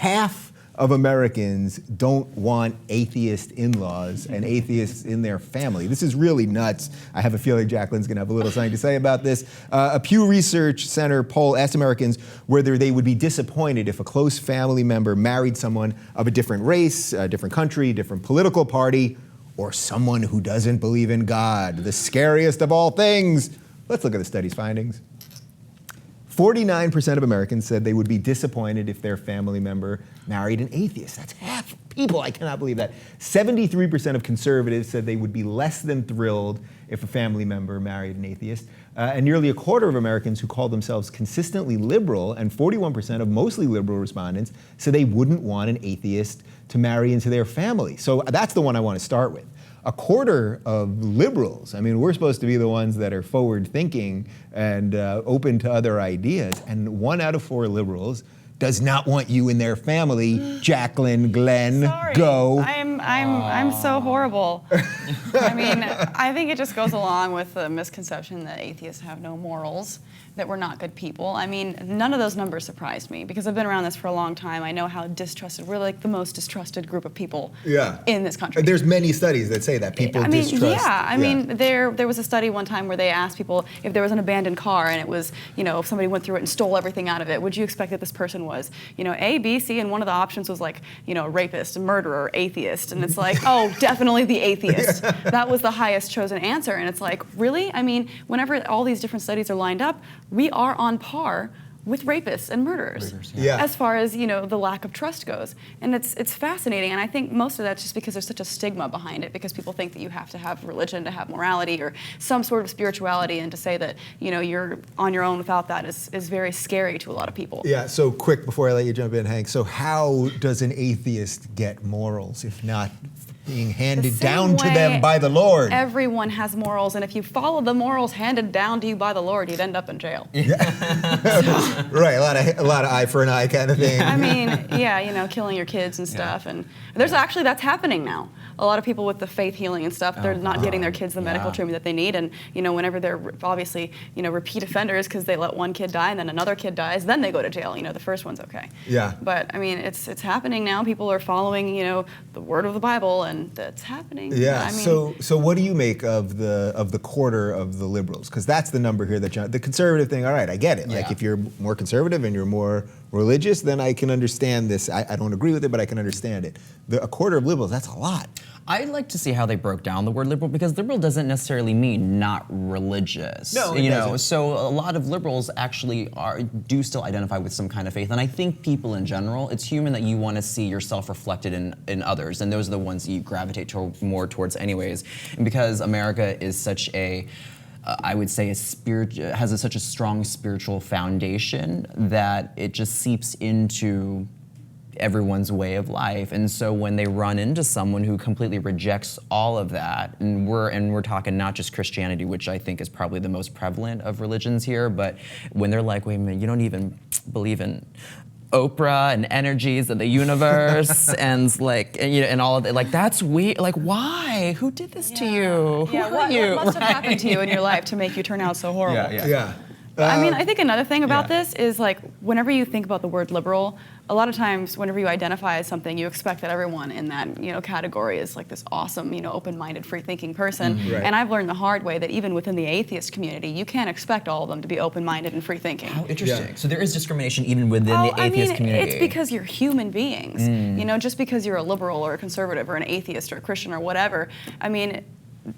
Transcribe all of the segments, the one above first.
half of Americans don't want atheist in-laws and atheists in their family. This is really nuts. I have a feeling Jacqueline's gonna have a little something to say about this. A Pew Research Center poll asked Americans whether they would be disappointed if a close family member married someone of a different race, a different country, different political party, or someone who doesn't believe in God, the scariest of all things. Let's look at the study's findings. 49% of Americans said they would be disappointed if their family member married an atheist. That's half of people, I cannot believe that. 73% of conservatives said they would be less than thrilled if a family member married an atheist. And nearly a quarter of Americans who call themselves consistently liberal, and 41% of mostly liberal respondents, said they wouldn't want an atheist to marry into their family. So that's the one I want to start with. A quarter of liberals, I mean, we're supposed to be the ones that are forward thinking and open to other ideas, and 1 out of 4 liberals does not want you in their family. Jacqueline, Glenn, Sorry. go. I'm so horrible. I mean, I think it just goes along with the misconception that atheists have no morals, that we're not good people. I mean, none of those numbers surprised me because I've been around this for a long time. I know how distrusted, we're like the most distrusted group of people in this country. There's many studies that say that people distrust. Yeah, I mean, there was a study one time where they asked people if there was an abandoned car and it was, if somebody went through it and stole everything out of it, would you expect that this person was, A, B, C, and one of the options was like, rapist, murderer, atheist, and it's like, oh, definitely the atheist. That was the highest chosen answer, and it's like, really? I mean, whenever all these different studies are lined up, we are on par with rapists and murderers, as far as the lack of trust goes, and it's fascinating. And I think most of that's just because there's such a stigma behind it, because people think that you have to have religion to have morality or some sort of spirituality, and to say that you're on your own without that is very scary to a lot of people. Yeah. So quick before I let you jump in, Hank. So how does an atheist get morals if not being handed down to them by the Lord? Everyone has morals, and if you follow the morals handed down to you by the Lord, you'd end up in jail. Right, a lot of eye for an eye kind of thing. I mean, killing your kids and stuff, and that's happening now. A lot of people with the faith healing and stuff, they're not getting their kids the medical treatment that they need, and whenever they're obviously repeat offenders because they let one kid die and then another kid dies, then they go to jail. The first one's okay. Yeah. But I mean, it's happening now. People are following the word of the Bible, and that's happening. Yeah. I mean, so what do you make of the quarter of the liberals? Because that's the number here that the conservative thing. All right, I get it. Yeah. Like if you're more conservative and you're more religious, then I can understand this. I don't agree with it, but I can understand it. A quarter of liberals, that's a lot. I'd like to see how they broke down the word liberal, because liberal doesn't necessarily mean not religious. No, it doesn't. So a lot of liberals actually do still identify with some kind of faith, and I think people in general, it's human that you want to see yourself reflected in others, and those are the ones that you gravitate more towards anyways. And because America is such a I would say has such a strong spiritual foundation that it just seeps into everyone's way of life. And so when they run into someone who completely rejects all of that, and we're talking not just Christianity, which I think is probably the most prevalent of religions here, but when they're like, wait a minute, you don't even believe in Oprah and energies of the universe and all of it, like that's weird. Like, why? Who did this to you? Who are you? What must have happened to you in your life to make you turn out so horrible? Yeah. I mean, I think another thing about this is, like, whenever you think about the word liberal, a lot of times whenever you identify as something, you expect that everyone in that category is like this awesome, open-minded, free-thinking person. Mm-hmm. Right. And I've learned the hard way that even within the atheist community, you can't expect all of them to be open-minded and free-thinking. How interesting. Yeah. So there is discrimination even within the atheist community. It's because you're human beings. Just because you're a liberal or a conservative or an atheist or a Christian or whatever, I mean,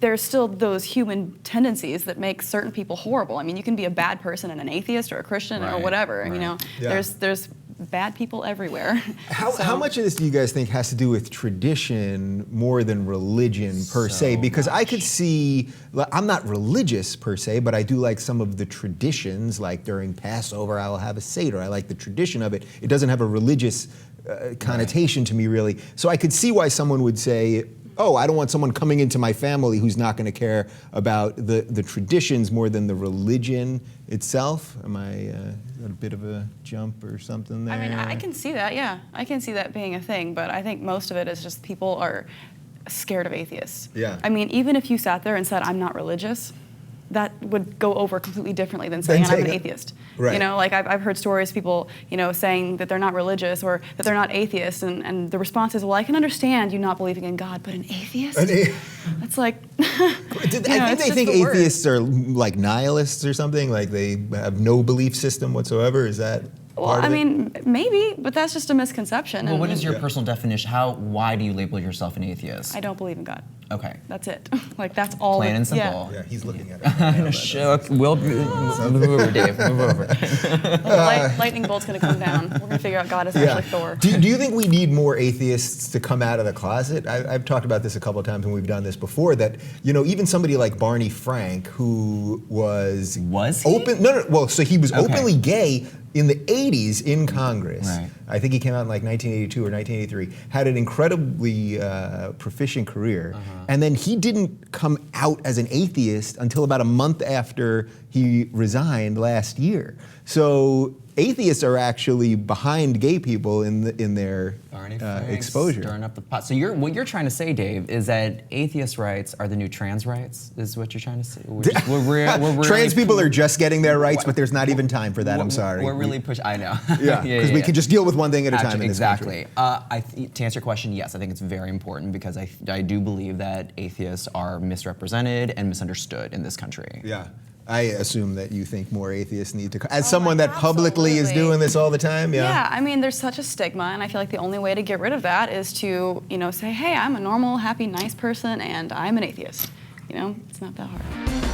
there's still those human tendencies that make certain people horrible. I mean, you can be a bad person and an atheist or a Christian or whatever. Right. There's bad people everywhere. How much of this do you guys think has to do with tradition more than religion per se? Because I could see, I'm not religious per se, but I do like some of the traditions, like during Passover, I'll have a Seder. I like the tradition of it. It doesn't have a religious connotation to me, really. So I could see why someone would say, oh, I don't want someone coming into my family who's not going to care about the traditions more than the religion itself. Am I a bit of a jump or something there? I mean, I can see that, yeah. I can see that being a thing, but I think most of it is just people are scared of atheists. Yeah. I mean, even if you sat there and said, I'm not religious, that would go over completely differently than saying I'm an atheist. Right. You know, like I've heard stories of people, you know, saying that they're not religious or that they're not atheists, and the response is, well, I can understand you not believing in God, but an atheist? That's like, I think they think atheists are like nihilists or something, like they have no belief system whatsoever. Is that well, part of I it? mean, maybe, but that's just a misconception. Well, and what is your personal definition? Why do you label yourself an atheist? I don't believe in God. Okay. That's it. Like that's all. Plain and yeah. simple. Yeah, he's looking at it. Shook. We'll move over, Dave. Move over. Lightning bolt's gonna come down. We're gonna figure out God is actually Thor. Do you think we need more atheists to come out of the closet? I've talked about this a couple of times when we've done this before. That even somebody like Barney Frank, who was he? open. No. Well, so he was openly gay in the 80s in Congress. Right. I think he came out in like 1982 or 1983. Had an incredibly proficient career, and then he didn't come out as an atheist until about a month after he resigned last year. So atheists are actually behind gay people in their Barney Frank's exposure. Stirring up the pot. So what you're trying to say, Dave, is that atheist rights are the new trans rights? Is what you're trying to say? We're really Trans people are just getting their rights, but there's not even time for that. I'm sorry. We're really pushing. I know. Yeah, because we can just deal with one thing at a time Actually, in this exactly. country. To answer your question, yes, I think it's very important because I do believe that atheists are misrepresented and misunderstood in this country. Yeah. I assume that you think more atheists need to, as Oh, someone that publicly is absolutely. doing this all the time. Yeah, I mean, there's such a stigma, and I feel like the only way to get rid of that is to, say, hey, I'm a normal, happy, nice person, and I'm an atheist. It's not that hard.